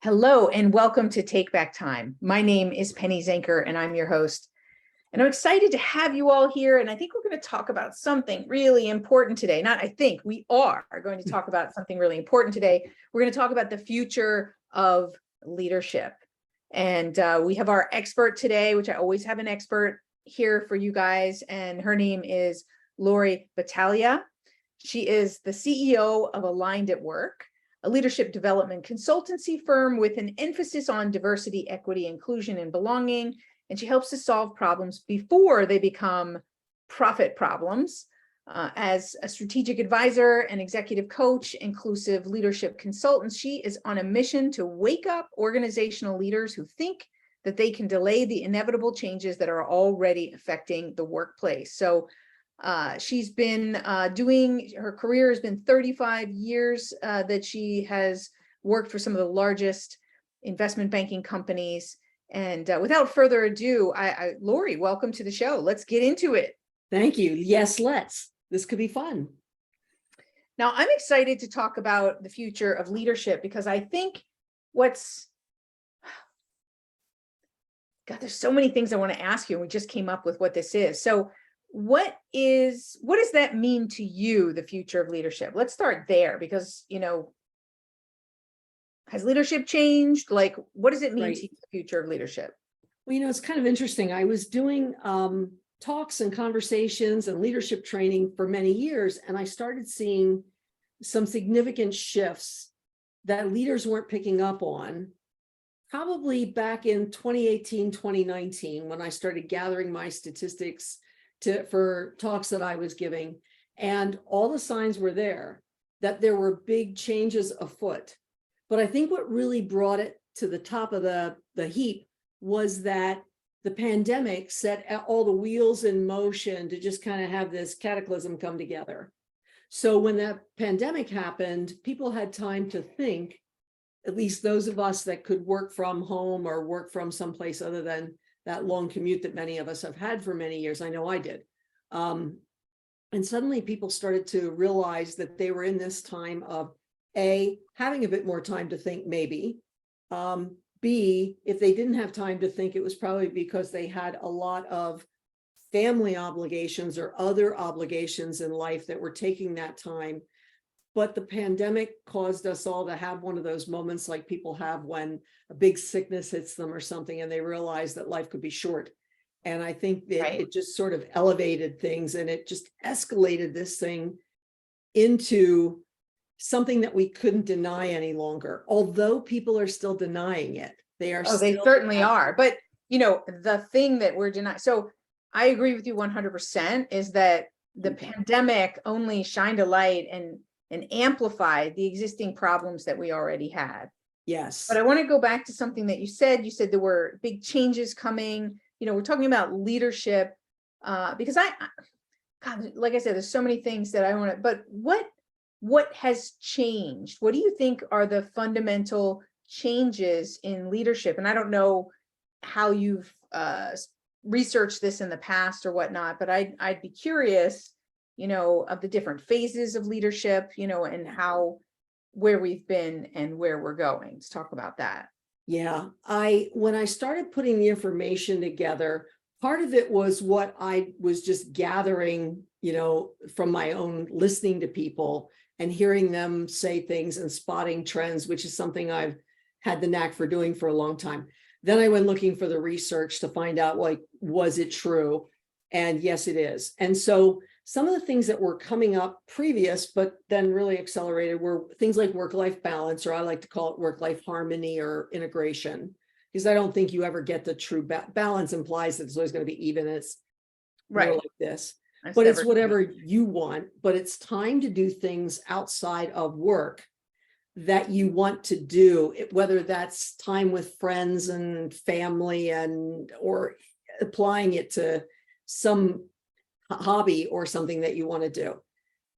Hello and welcome to Take Back Time. My name is Penny Zenker and I'm your host. And I'm excited to have you all here. And I think we're going to talk about something really important today. Not I think, we are going to talk about something really important today. We're going to talk about the future of leadership. And we have our expert today, which I always have an expert here for you guys. And her name is Laurie Battaglia. She is the CEO of Aligned at Work, a leadership development consultancy firm with an emphasis on diversity, equity, inclusion, and belonging. And she helps to solve problems before they become profit problems. As a strategic advisor and executive coach, inclusive leadership consultant, she is on a mission to wake up organizational leaders who think that they can delay the inevitable changes that are already affecting the workplace. So she's been her career has been 35 years that she has worked for some of the largest investment banking companies. And without further ado, Laurie, welcome to the show. Let's get into it. Thank you. Yes, let's. This could be fun. Now, I'm excited to talk about the future of leadership because I think there's so many things I want to ask you, and we just came up with what this is. So what does that mean to you, the future of leadership? Let's start there because, has leadership changed? Like, what does it mean to you, the future of leadership? Well, it's kind of interesting. I was doing talks and conversations and leadership training for many years, and I started seeing some significant shifts that leaders weren't picking up on, probably back in 2018, 2019, when I started gathering my statistics for talks that I was giving, and all the signs were there that there were big changes afoot. But I think what really brought it to the top of the heap was that the pandemic set all the wheels in motion to just kind of have this cataclysm come together. So when that pandemic happened, people had time to think, at least those of us that could work from home or work from someplace other than that long commute that many of us have had for many years. I know I did. And suddenly people started to realize that they were in this time of A, having a bit more time to think, maybe. B, if they didn't have time to think, it was probably because they had a lot of family obligations or other obligations in life that were taking that time. But the pandemic caused us all to have one of those moments like people have when a big sickness hits them or something, and they realize that life could be short. And I think that it just sort of elevated things, and it just escalated this thing into something that we couldn't deny any longer. Although people are still denying it. They certainly are. But, the thing that we're denying. So I agree with you 100% is that the pandemic only shined a light and amplified the existing problems that we already had. Yes. But I want to go back to something that you said. You said there were big changes coming. We're talking about leadership because God, like I said, there's so many things that I want to, but what has changed? What do you think are the fundamental changes in leadership? And I don't know how you've researched this in the past or whatnot, but I'd be curious, of the different phases of leadership, and where we've been and where we're going. Let's talk about that. Yeah, when I started putting the information together, part of it was what I was just gathering, from my own listening to people and hearing them say things and spotting trends, which is something I've had the knack for doing for a long time. Then I went looking for the research to find out, was it true? And yes, it is. And so some of the things that were coming up previous, but then really accelerated, were things like work-life balance, or I like to call it work-life harmony or integration, because I don't think you ever get the true balance. Implies that it's always going to be even. It's right like this. But it's whatever you want, but it's time to do things outside of work that you want to do, whether that's time with friends and family or applying it to some hobby or something that you want to do.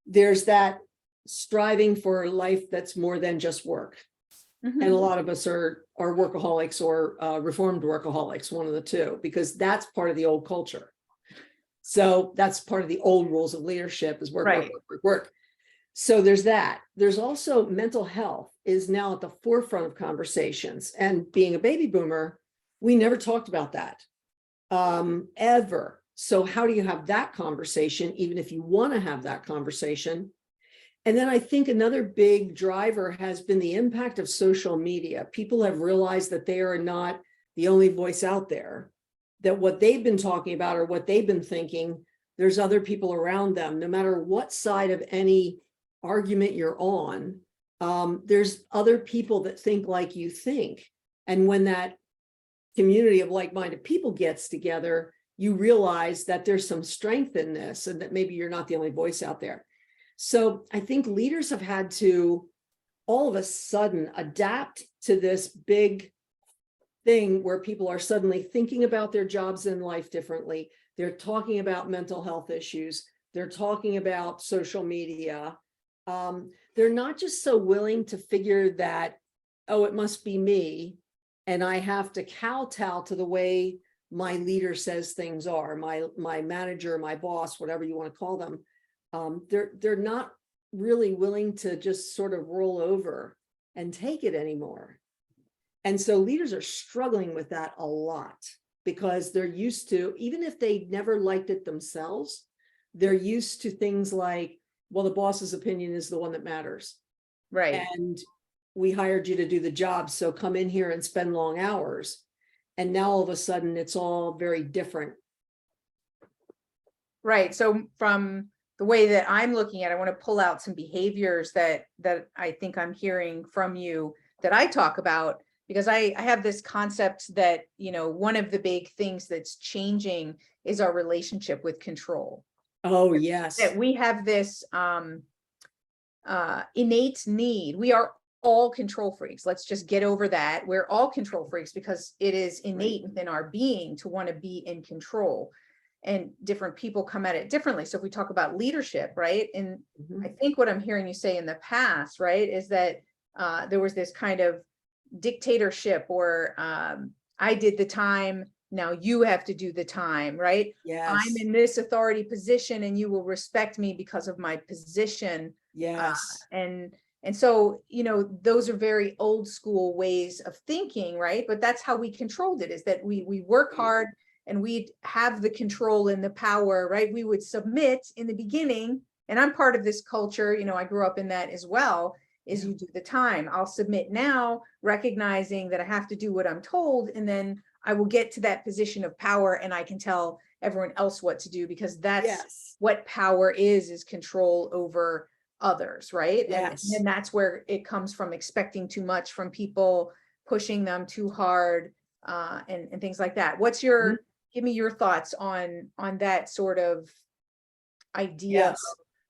There's that striving for a life that's more than just work. Mm-hmm. And a lot of us are workaholics or reformed workaholics, one of the two, because that's part of the old culture. So that's part of the old rules of leadership is work, work, work, work, work. So there's that. There's also mental health is now at the forefront of conversations. And being a baby boomer, we never talked about that ever. So how do you have that conversation, even if you want to have that conversation? And then I think another big driver has been the impact of social media. People have realized that they are not the only voice out there, that what they've been talking about or what they've been thinking, there's other people around them, no matter what side of any argument you're on, there's other people that think like you think. And when that community of like-minded people gets together, you realize that there's some strength in this and that maybe you're not the only voice out there. So I think leaders have had to all of a sudden adapt to this big thing where people are suddenly thinking about their jobs in life differently. They're talking about mental health issues. They're talking about social media. They're not just so willing to figure that, oh, it must be me, and I have to kowtow to the way my leader says things are, my manager, my boss, whatever you want to call them. They're not really willing to just sort of roll over and take it anymore. And so leaders are struggling with that a lot because they're used to, even if they never liked it themselves, they're used to things like, well, the boss's opinion is the one that matters. Right. And we hired you to do the job, so come in here and spend long hours. And now all of a sudden it's all very different. Right. So from the way that I'm looking at, I want to pull out some behaviors that I think I'm hearing from you that I talk about, because I have this concept that, you know, one of the big things that's changing is our relationship with control. Oh, yes. That we have this innate need. We are all control freaks. Let's just get over that. We're all control freaks because it is innate within our being to want to be in control. And different people come at it differently. So if we talk about leadership, right? And I think what I'm hearing you say in the past, right, is that there was this kind of dictatorship, or I did the time, now you have to do the time, right? Yes. I'm in this authority position and you will respect me because of my position. Yes. And so, you know, those are very old school ways of thinking, right? But that's how we controlled it, is that we work hard and we'd have the control and the power, right? We would submit in the beginning. And I'm part of this culture, you know, I grew up in that as well, is you do the time. I'll submit now, recognizing that I have to do what I'm told, and then I will get to that position of power and I can tell everyone else what to do, because that's what power is control over others, right? Yes. And that's where it comes from, expecting too much from people, pushing them too hard, and things like that. What's your, give me your thoughts on that sort of idea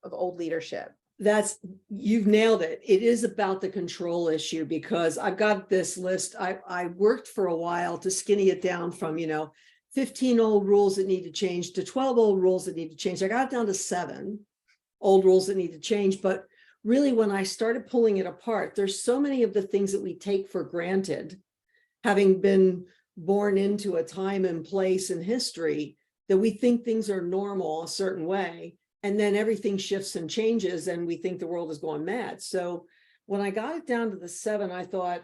of old leadership? You've nailed it. It is about the control issue, because I've got this list. I worked for a while to skinny it down from, 15 old rules that need to change to 12 old rules that need to change. I got it down to 7 old rules that need to change. But really, when I started pulling it apart, there's so many of the things that we take for granted, having been born into a time and place in history, that we think things are normal a certain way. And then everything shifts and changes and we think the world is going mad. So when I got it down to the 7, I thought,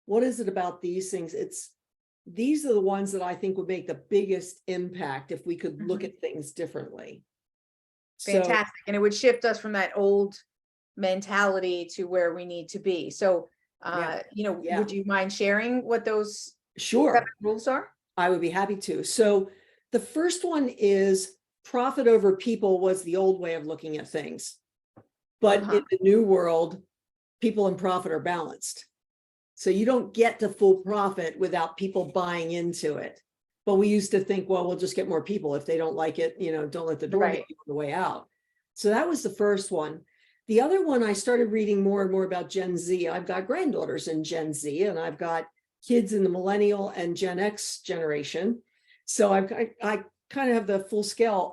what is it about these things? These are the ones that I think would make the biggest impact if we could look at things differently. Fantastic. And it would shift us from that old mentality to where we need to be. So, would you mind sharing what those 7 rules are? I would be happy to. So the first one is profit over people was the old way of looking at things. But in the new world, people and profit are balanced. So you don't get to full profit without people buying into it. But we used to think, well, we'll just get more people. If they don't like it, don't let the door hit you on the way out. So that was the first one. The other one, I started reading more and more about Gen Z. I've got granddaughters in Gen Z, and I've got kids in the millennial and Gen X generation. So I kind of have the full scale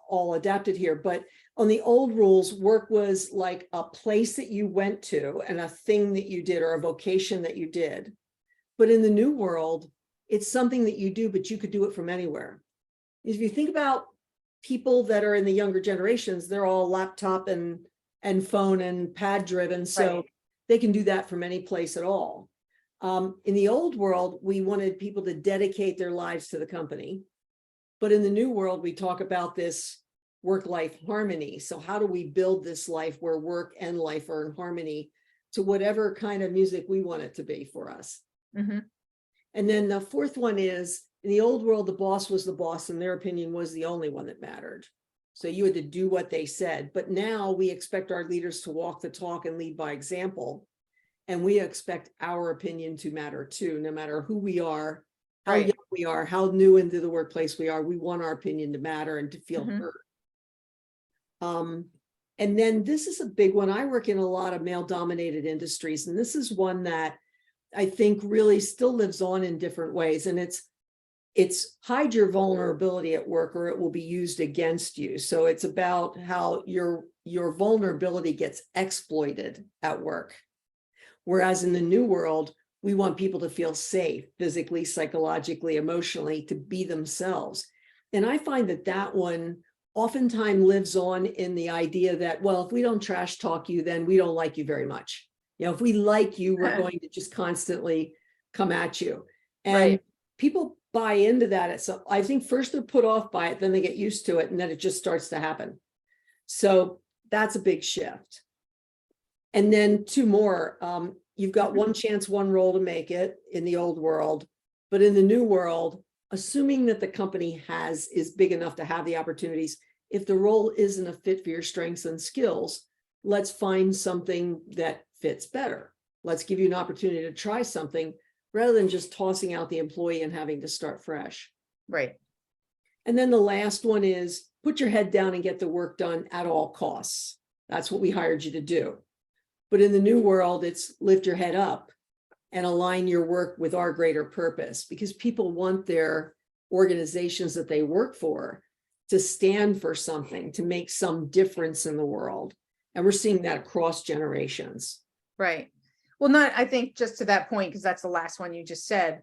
all adapted here. But on the old rules, work was like a place that you went to and a thing that you did, or a vocation that you did. But in the new world, it's something that you do, but you could do it from anywhere. If you think about people that are in the younger generations, they're all laptop and and phone and pad driven. So Right. they can do that from any place at all. In the old world, we wanted people to dedicate their lives to the company. But in the new world, we talk about this work-life harmony. So how do we build this life where work and life are in harmony to whatever kind of music we want it to be for us? Mm-hmm. And then the fourth one is, in the old world, the boss was the boss and their opinion was the only one that mattered. So you had to do what they said. But now we expect our leaders to walk the talk and lead by example. And we expect our opinion to matter too, no matter who we are, how Right. young we are, how new into the workplace we are. We want our opinion to matter and to feel Mm-hmm. heard. And then this is a big one. I work in a lot of male-dominated industries, and this is one that I think really still lives on in different ways. And it's hide your vulnerability at work or it will be used against you. So it's about how your vulnerability gets exploited at work. Whereas in the new world, we want people to feel safe physically, psychologically, emotionally, to be themselves. And I find that one oftentimes lives on in the idea that, well, if we don't trash talk you, then we don't like you very much. If we like you, we're going to just constantly come at you. And Right. people buy into that. So I think first they're put off by it, then they get used to it, and then it just starts to happen. So that's a big shift. And then two more. You've got one chance, one role to make it in the old world, but in the new world, assuming that the company is big enough to have the opportunities, if the role isn't a fit for your strengths and skills, let's find something that fits better. Let's give you an opportunity to try something rather than just tossing out the employee and having to start fresh. Right. And then the last one is put your head down and get the work done at all costs. That's what we hired you to do. But in the new world, it's lift your head up and align your work with our greater purpose, because people want their organizations that they work for to stand for something, to make some difference in the world. And we're seeing that across generations. Right. Well, I think just to that point, because that's the last one you just said,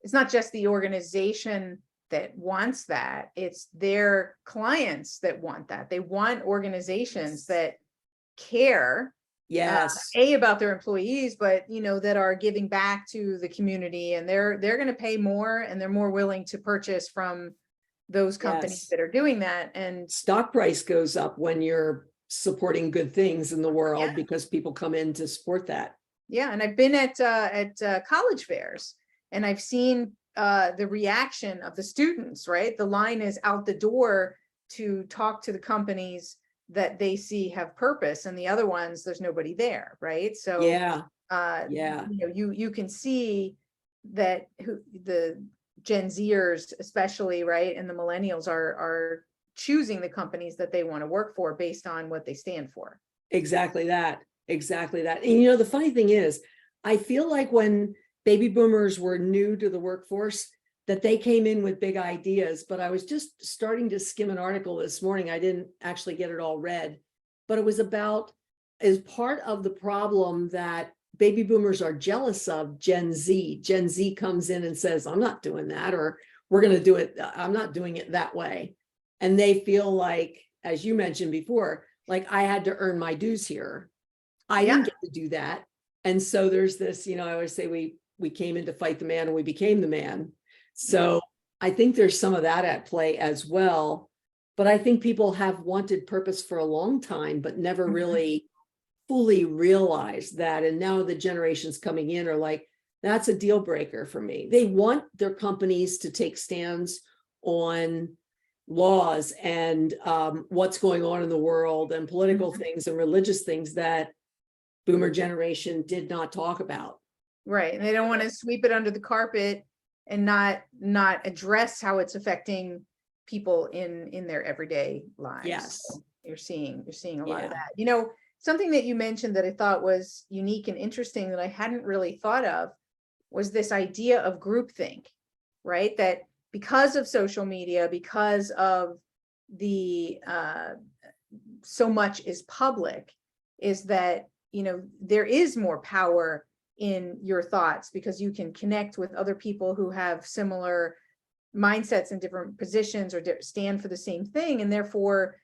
it's not just the organization that wants that, it's their clients that want that. They want organizations that care. Yes. About their employees, but that are giving back to the community, and they're going to pay more, and they're more willing to purchase from those companies that are doing that. And stock price goes up when you're supporting good things in the world because people come in to support that. Yeah, and I've been at college fairs, and I've seen the reaction of the students. Right, the line is out the door to talk to the companies that they see have purpose, and the other ones there's nobody there, right? So you can see that the Gen Zers especially, right, and the millennials are choosing the companies that they want to work for based on what they stand for. Exactly that. And the funny thing is, I feel like when baby boomers were new to the workforce, that they came in with big ideas, but I was just starting to skim an article this morning. I didn't actually get it all read, but it was about, as part of the problem that baby boomers are jealous of Gen Z. Gen Z comes in and says, I'm not doing that, or we're going to do it. I'm not doing it that way. And they feel like, as you mentioned before, like I had to earn my dues here. I didn't get to do that. And so there's this, I always say we came in to fight the man and we became the man. So I think there's some of that at play as well. But I think people have wanted purpose for a long time, but never really fully realized that. And now the generations coming in are like, that's a deal breaker for me. They want their companies to take stands on laws and what's going on in the world and political things and religious things that boomer generation did not talk about. Right. And they don't want to sweep it under the carpet and not address how it's affecting people in their everyday lives. Yes. So you're seeing a lot of that. Something that you mentioned that I thought was unique and interesting that I hadn't really thought of was this idea of groupthink, right? That because of social media, because of the so much is public, is that there is more power in your thoughts because you can connect with other people who have similar mindsets in different positions or stand for the same thing, and therefore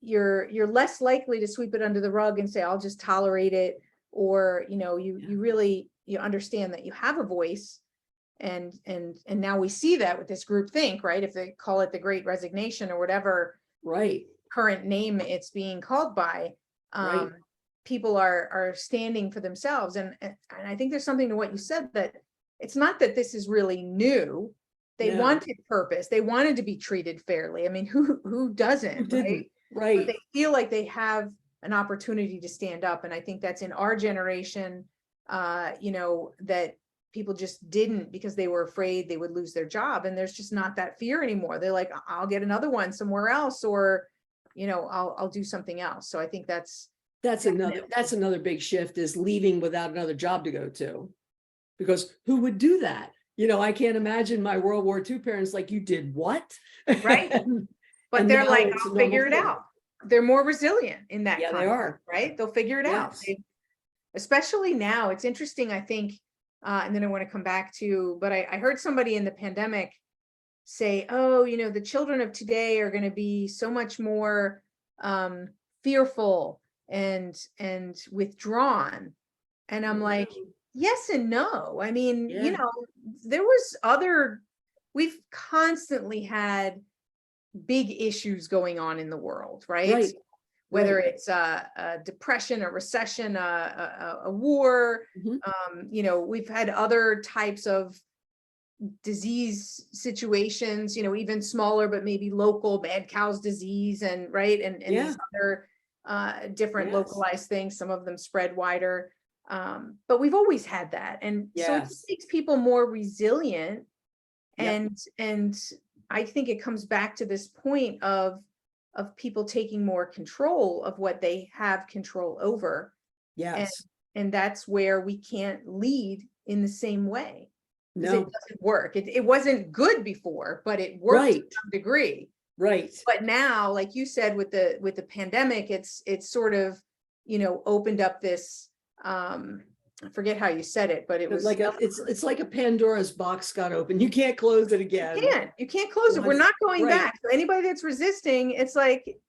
you're less likely to sweep it under the rug and say, I'll just tolerate it. Or, you really, you understand that you have a voice. And now we see that with this group think, right? If they call it the Great Resignation or whatever Right. current name it's being called by, Right. people are standing for themselves. And I think there's something to what you said, that it's not that this is really new. They No. wanted purpose. They wanted to be treated fairly. I mean, who doesn't, Who didn't? right? Right. But they feel like they have an opportunity to stand up. And I think that's in our generation, that people just didn't, because they were afraid they would lose their job. And there's just not that fear anymore. They're like, I'll get another one somewhere else, or, I'll do something else. So I think that's another big shift, is leaving without another job to go to, because who would do that? I can't imagine my World War II parents like, you did what? right. But And they're now like, it's a I'll figure it normal thing. out. They're more resilient in that Yeah, they context, are. right? They'll figure it out. Yes. Especially now, it's interesting, I think, and then I want to come back to, but I heard somebody in the pandemic say, oh, the children of today are going to be so much more fearful and withdrawn. And I'm like, yes and no. I mean, Yeah. we've constantly had big issues going on in the world, right? Right. Whether Right. it's a depression, a recession, a war, Mhm. We've had other types of disease situations, even smaller, but maybe local, mad cow's disease, and right, and Yeah. these other different Yes. localized things. Some of them spread wider, but we've always had that, and so it just Yes. makes people more resilient. Yep. And I think it comes back to this point of people taking more control of what they have control over. Yes. And that's where we can't lead in the same way, because it No. doesn't work. It wasn't good before, but it worked to Right. some degree. Right. But now, like you said, with the pandemic, it's sort of, opened up this, I forget how you said it, but it was It's like a Pandora's box got open. You can't close it again. you can't close it. We're not going Right. back. So anybody that's resisting, it's like,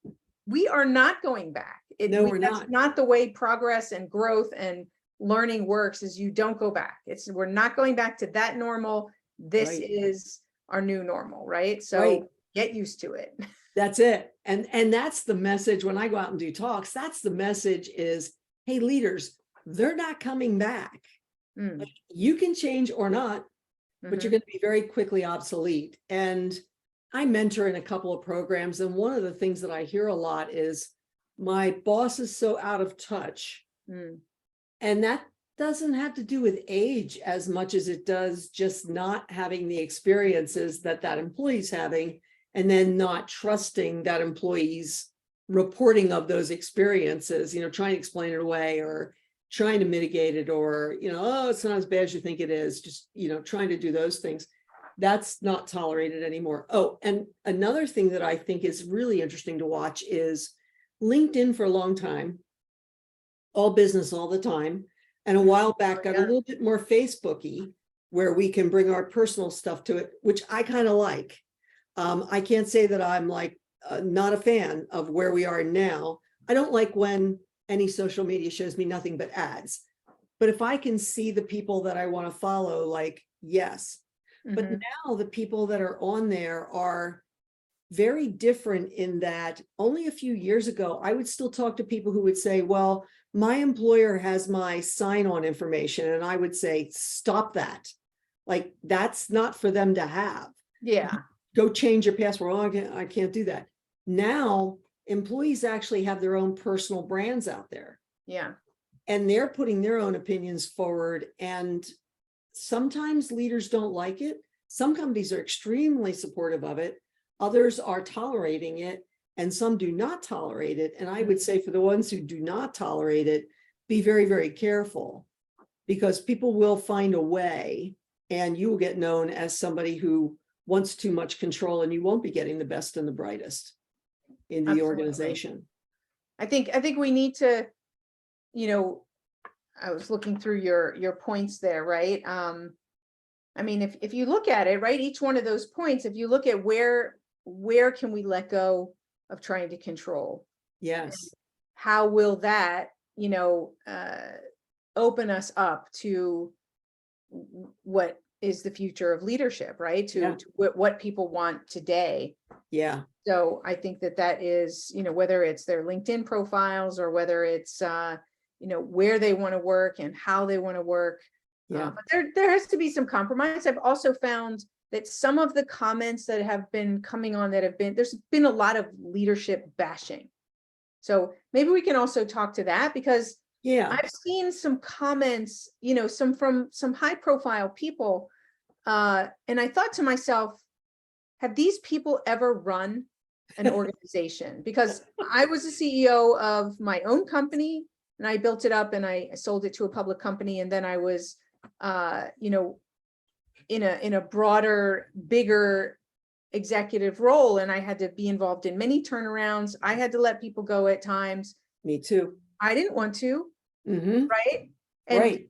we are not going back. No, we're That's not. not the way progress and growth and learning works. Is you don't go back. We're not going back to that normal. This Right. is our new normal, right? So Right. get used to it. That's it. And that's the message when I go out and do talks. That's the message is, hey, leaders, they're not coming back. Mm. You can change or not, but you're Mhm. going to be very quickly obsolete. And I mentor in a couple of programs. And one of the things that I hear a lot is, my boss is so out of touch. Mm. And that doesn't have to do with age as much as it does just not having the experiences that employee's having, and then not trusting that employee's reporting of those experiences, trying to explain it away, or trying to mitigate it, or, oh, it's not as bad as you think it is, just, trying to do those things. That's not tolerated anymore. Oh, and another thing that I think is really interesting to watch is LinkedIn for a long time, all business all the time. And a while back got a little bit more Facebooky, where we can bring our personal stuff to it, which I kind of like. I can't say that I'm like not a fan of where we are now. I don't like when any social media shows me nothing but ads. But if I can see the people that I want to follow, like, yes. But now the people that are on there are very different in that only a few years ago, I would still talk to people who would say, well, my employer has my sign-on information. And I would say, stop that. Like, that's not for them to have. Yeah. Go change your password. Oh, I can't do that. Now, employees actually have their own personal brands out there. Yeah. And they're putting their own opinions forward. And sometimes leaders don't like it. Some companies are extremely supportive of it. Others are tolerating it, and some do not tolerate it. And I would say for the ones who do not tolerate it, be very, very careful, because people will find a way, and you will get known as somebody who wants too much control, and you won't be getting the best and the brightest in the organization. I think we need to, I was looking through your points there, right? I mean, if you look at it, right, each one of those points, if you look at where can we let go of trying to control, Yes. How will that, open us up to what is the future of leadership, right? Yeah. To what people want today. Yeah. So I think that is, whether it's their LinkedIn profiles or whether it's, where they want to work and how they want to work. Yeah. But there has to be some compromise. I've also found that some of the comments that have been coming on there's been a lot of leadership bashing. So maybe we can also talk to that, because Yeah. I've seen some comments, from some high profile people. And I thought to myself, have these people ever run an organization? Because I was the CEO of my own company and I built it up and I sold it to a public company. And then I was, in a broader, bigger executive role. And I had to be involved in many turnarounds. I had to let people go at times. Me too. I didn't want to, Mm-hmm. right? And, Right.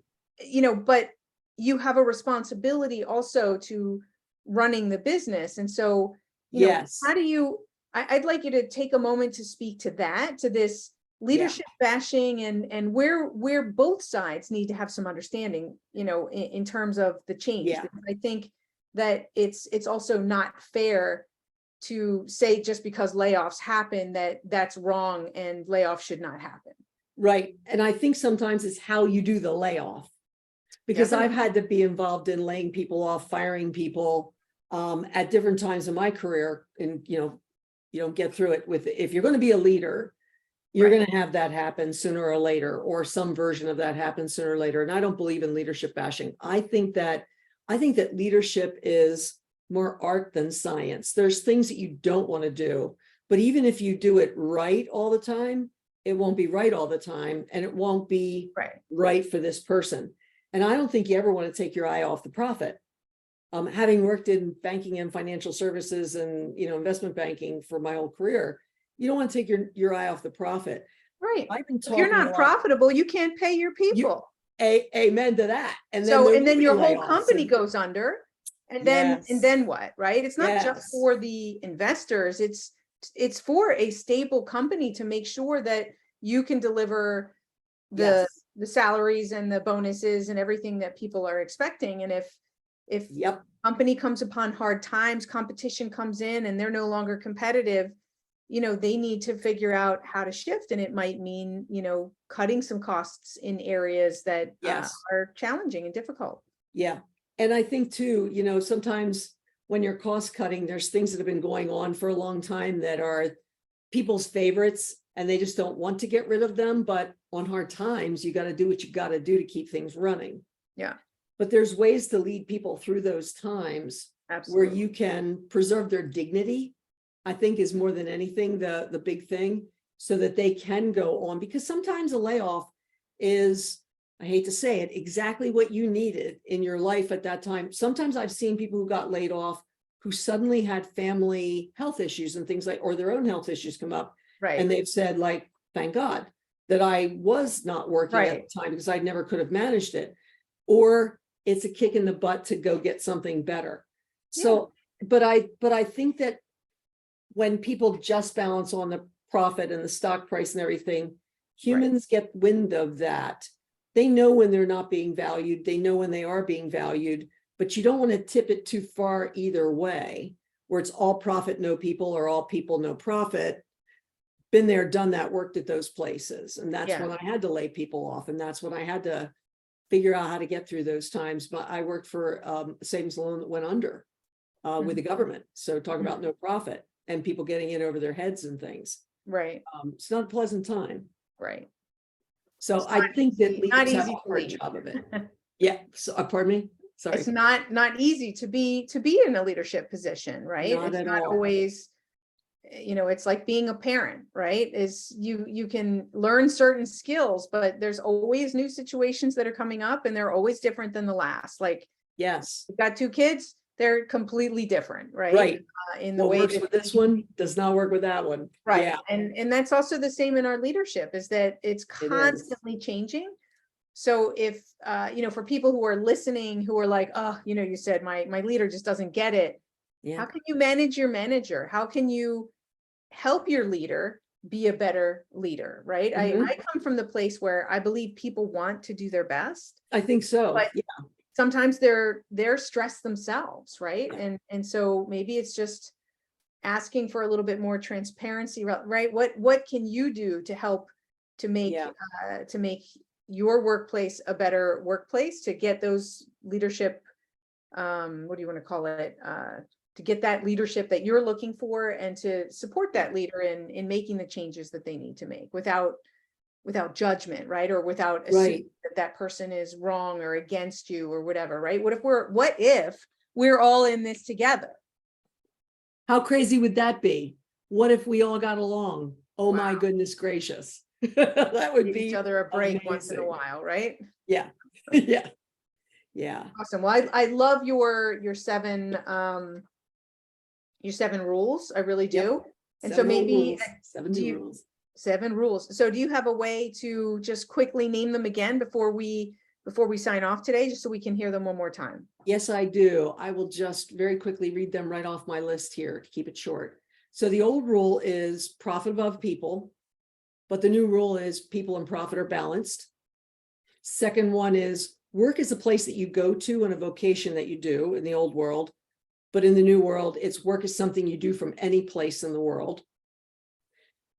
but you have a responsibility also to running the business. And so, Yes. how do you, I'd like you to take a moment to speak to that, to this leadership bashing and where both sides need to have some understanding, in terms of the change. Yeah. Because I think that it's also not fair to say just because layoffs happen that's wrong and layoffs should not happen. Right. And I think sometimes it's how you do the layoff, because I've had to be involved in laying people off, firing people at different times in my career. And, you don't get through it with, if you're going to be a leader, you're Right. going to have that happen sooner or later, or some version of that happen sooner or later. And I don't believe in leadership bashing. I think that leadership is more art than science. There's things that you don't want to do, but even if you do it right all the time, it won't be right all the time, and it won't be right for this person. And I don't think you ever want to take your eye off the profit. Having worked in banking and financial services and, investment banking for my whole career, you don't want to take your eye off the profit. Right. I've been If you're not profitable, you can't pay your people. Amen to that. And then your whole company goes under. And then what, right? It's not just for the investors. It's for a stable company to make sure that you can deliver the salaries and the bonuses and everything that people are expecting. And if company comes upon hard times, competition comes in and they're no longer competitive, they need to figure out how to shift. And it might mean, cutting some costs in areas that are challenging and difficult. Yeah. And I think too, sometimes when you're cost cutting, there's things that have been going on for a long time that are people's favorites and they just don't want to get rid of them. But on hard times, you got to do what you got to do to keep things running. Yeah. But there's ways to lead people through those times where you can preserve their dignity, I think, is more than anything the big thing, so that they can go on. Because sometimes a layoff is, I hate to say it, exactly what you needed in your life at that time. Sometimes I've seen people who got laid off who suddenly had family health issues and things or their own health issues come up. Right. And they've said, thank God that I was not working at the time, because I never could have managed it. Or it's a kick in the butt to go get something better. So, but I think that when people just balance on the profit and the stock price and everything, humans get wind of that. They know when they're not being valued. They know when they are being valued, but you don't want to tip it too far either way, where it's all profit, no people, or all people, no profit. Been there, done that, worked at those places. And that's when I had to lay people off. And that's when I had to figure out how to get through those times. But I worked for a savings loan that went under with the government. So talk about no profit and people getting in over their heads and things. Right. It's not a pleasant time. Right. So I think that leaders have a hard job of it. Yeah. So pardon me. Sorry. It's not easy to be in a leadership position, right? It's not always, it's like being a parent, right? Is you can learn certain skills, but there's always new situations that are coming up and they're always different than the last. You've got 2 kids, they're completely different, right? Right. In the way works with this one does not work with that one. Right. Yeah. And that's also the same in our leadership, is that it's constantly changing. So if, for people who are listening, who are like, oh, you said my leader just doesn't get it. Yeah. How can you manage your manager? How can you help your leader be a better leader, right? Mhm. I come from the place where I believe people want to do their best, I think so. but Yeah. sometimes they're stressed themselves, right? And so maybe it's just asking for a little bit more transparency, right? What can you do to help Yeah. to make your workplace a better workplace, to get those leadership, what do you want to call it, to get that leadership that you're looking for, and to support that leader in making the changes that they need to make without judgment, right? Or without assuming Right. that that person is wrong or against you or whatever, right? What if we're all in this together? How crazy would that be? What if we all got along? Oh my Wow. goodness gracious. That would Give each be other a break once in a amazing. while, right? Yeah. Yeah. Yeah. Awesome. Well, I love your seven rules. I really Yep. do. And so 7 maybe rules, 70 do you rules. 7 rules. So do you have a way to just quickly name them again before we sign off today, just so we can hear them one more time? Yes, I do. I will just very quickly read them right off my list here to keep it short. So the old rule is profit above people, but the new rule is people and profit are balanced. Second one is work is a place that you go to and a vocation that you do in the old world. But in the new world, it's work is something you do from any place in the world.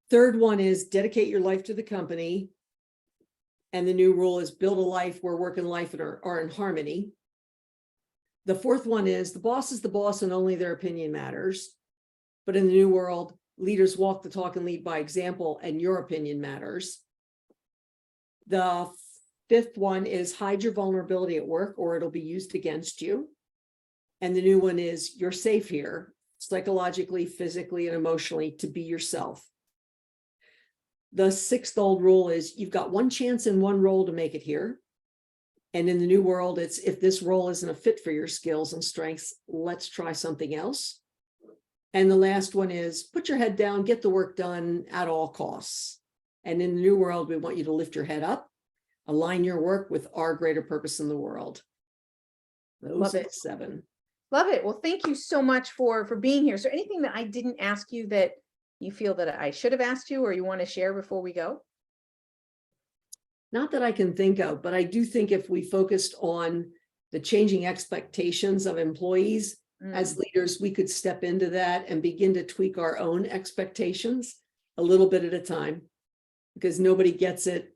Third one is dedicate your life to the company. And the new rule is build a life where work and life are in harmony. The fourth one is the boss is the boss and only their opinion matters. But in the new world, leaders walk the talk and lead by example, and your opinion matters. The fifth one is hide your vulnerability at work or it'll be used against you. And the new one is you're safe here, psychologically, physically, and emotionally, to be yourself. The sixth old rule is you've got one chance in one role to make it here. And in the new world, it's if this role isn't a fit for your skills and strengths, let's try something else. And the last one is put your head down, get the work done at all costs. And in the new world, we want you to lift your head up, align your work with our greater purpose in the world. Those Love are it. the 7. Love it. Well, thank you so much for being here. So anything that I didn't ask you that you feel that I should have asked you, or you want to share before we go? Not that I can think of, but I do think if we focused on the changing expectations of employees as leaders, we could step into that and begin to tweak our own expectations a little bit at a time, because nobody gets it,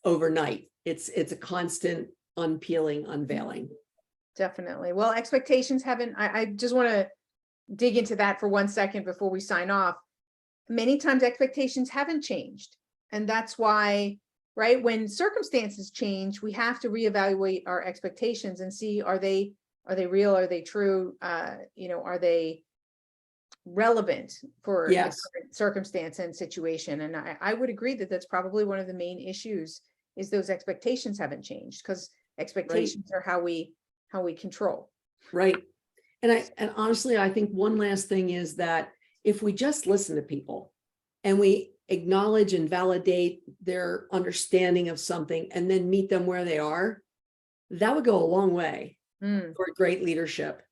overnight. It's a constant unpeeling, unveiling. Definitely. Well, expectations haven't, I just want to dig into that for 1 second before we sign off. Many times expectations haven't changed. And that's why, right, when circumstances change, we have to reevaluate our expectations and see, are they real? Are they true? Are they relevant for the Yes. current circumstance and situation? And I would agree that that's probably one of the main issues, is those expectations haven't changed, because expectations are how we control. Right. And honestly, I think one last thing is that if we just listen to people and we acknowledge and validate their understanding of something and then meet them where they are, that would go a long way for great leadership.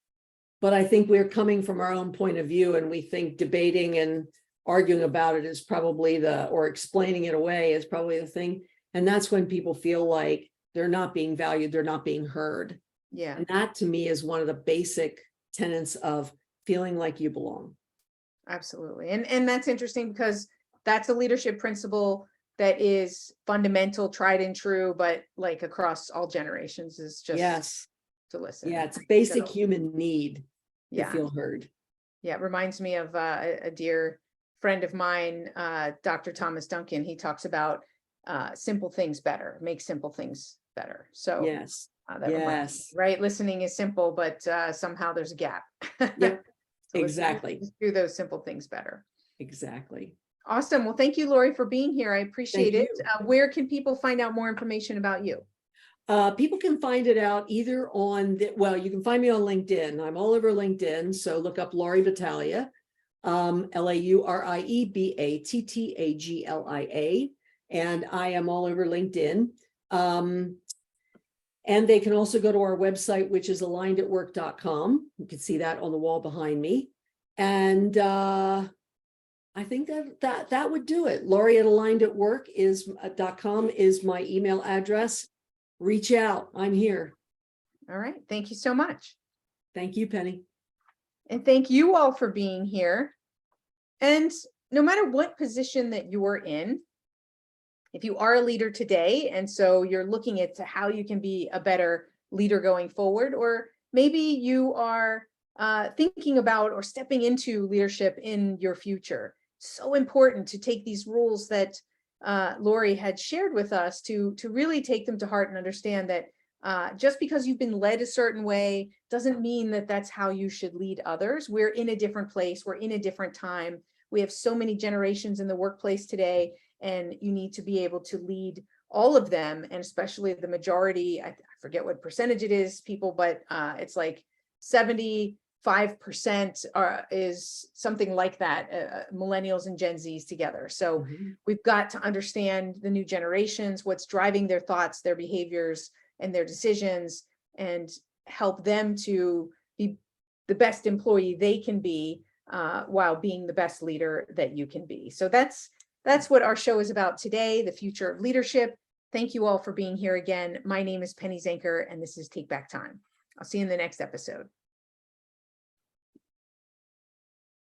But I think we're coming from our own point of view, and we think debating and arguing about it is probably or explaining it away is probably the thing. And that's when people feel like they're not being valued, they're not being heard. Yeah. And that to me is one of the basic tenets of feeling like you belong. Absolutely. And that's interesting, because that's a leadership principle that is fundamental, tried and true, but like across all generations, is just Yes. to listen. Yeah, it's a basic So, human need to yeah. feel heard. Yeah, it reminds me of a dear friend of mine, Dr. Thomas Duncan. He talks about simple things better, make simple things better. So Yes. that reminds me, right? Listening is simple, but somehow there's a gap. Yep. So Exactly. let's do those simple things better. Exactly. Awesome. Well, thank you, Laurie, for being here. I appreciate Thank it. Where can people find out more information about you? People can find it out either on you can find me on LinkedIn. I'm all over LinkedIn. So look up Laurie Battaglia, LaurieBattaglia. And I am all over LinkedIn. And they can also go to our website, which is alignedatwork.com. You can see that on the wall behind me. And I think that would do it. Laurie at aligned@work is .com is my email address. Reach out. I'm here. All right. Thank you so much. Thank you, Penny. And thank you all for being here. And no matter what position that you're in, if you are a leader today, and so you're looking at how you can be a better leader going forward, or maybe you are thinking about or stepping into leadership in your future, so important to take these rules that Laurie had shared with us to really take them to heart and understand that just because you've been led a certain way doesn't mean that that's how you should lead others. We're in a different place. We're in a different time. We have so many generations in the workplace today, and you need to be able to lead all of them, and especially the majority. I forget what percentage it is, people, but it's like 75% is something like that, millennials and Gen Zs together. So we've got to understand the new generations, what's driving their thoughts, their behaviors, and their decisions, and help them to be the best employee they can be while being the best leader that you can be. So that's what our show is about today, the future of leadership. Thank you all for being here again. My name is Penny Zenker, and this is Take Back Time. I'll see you in the next episode.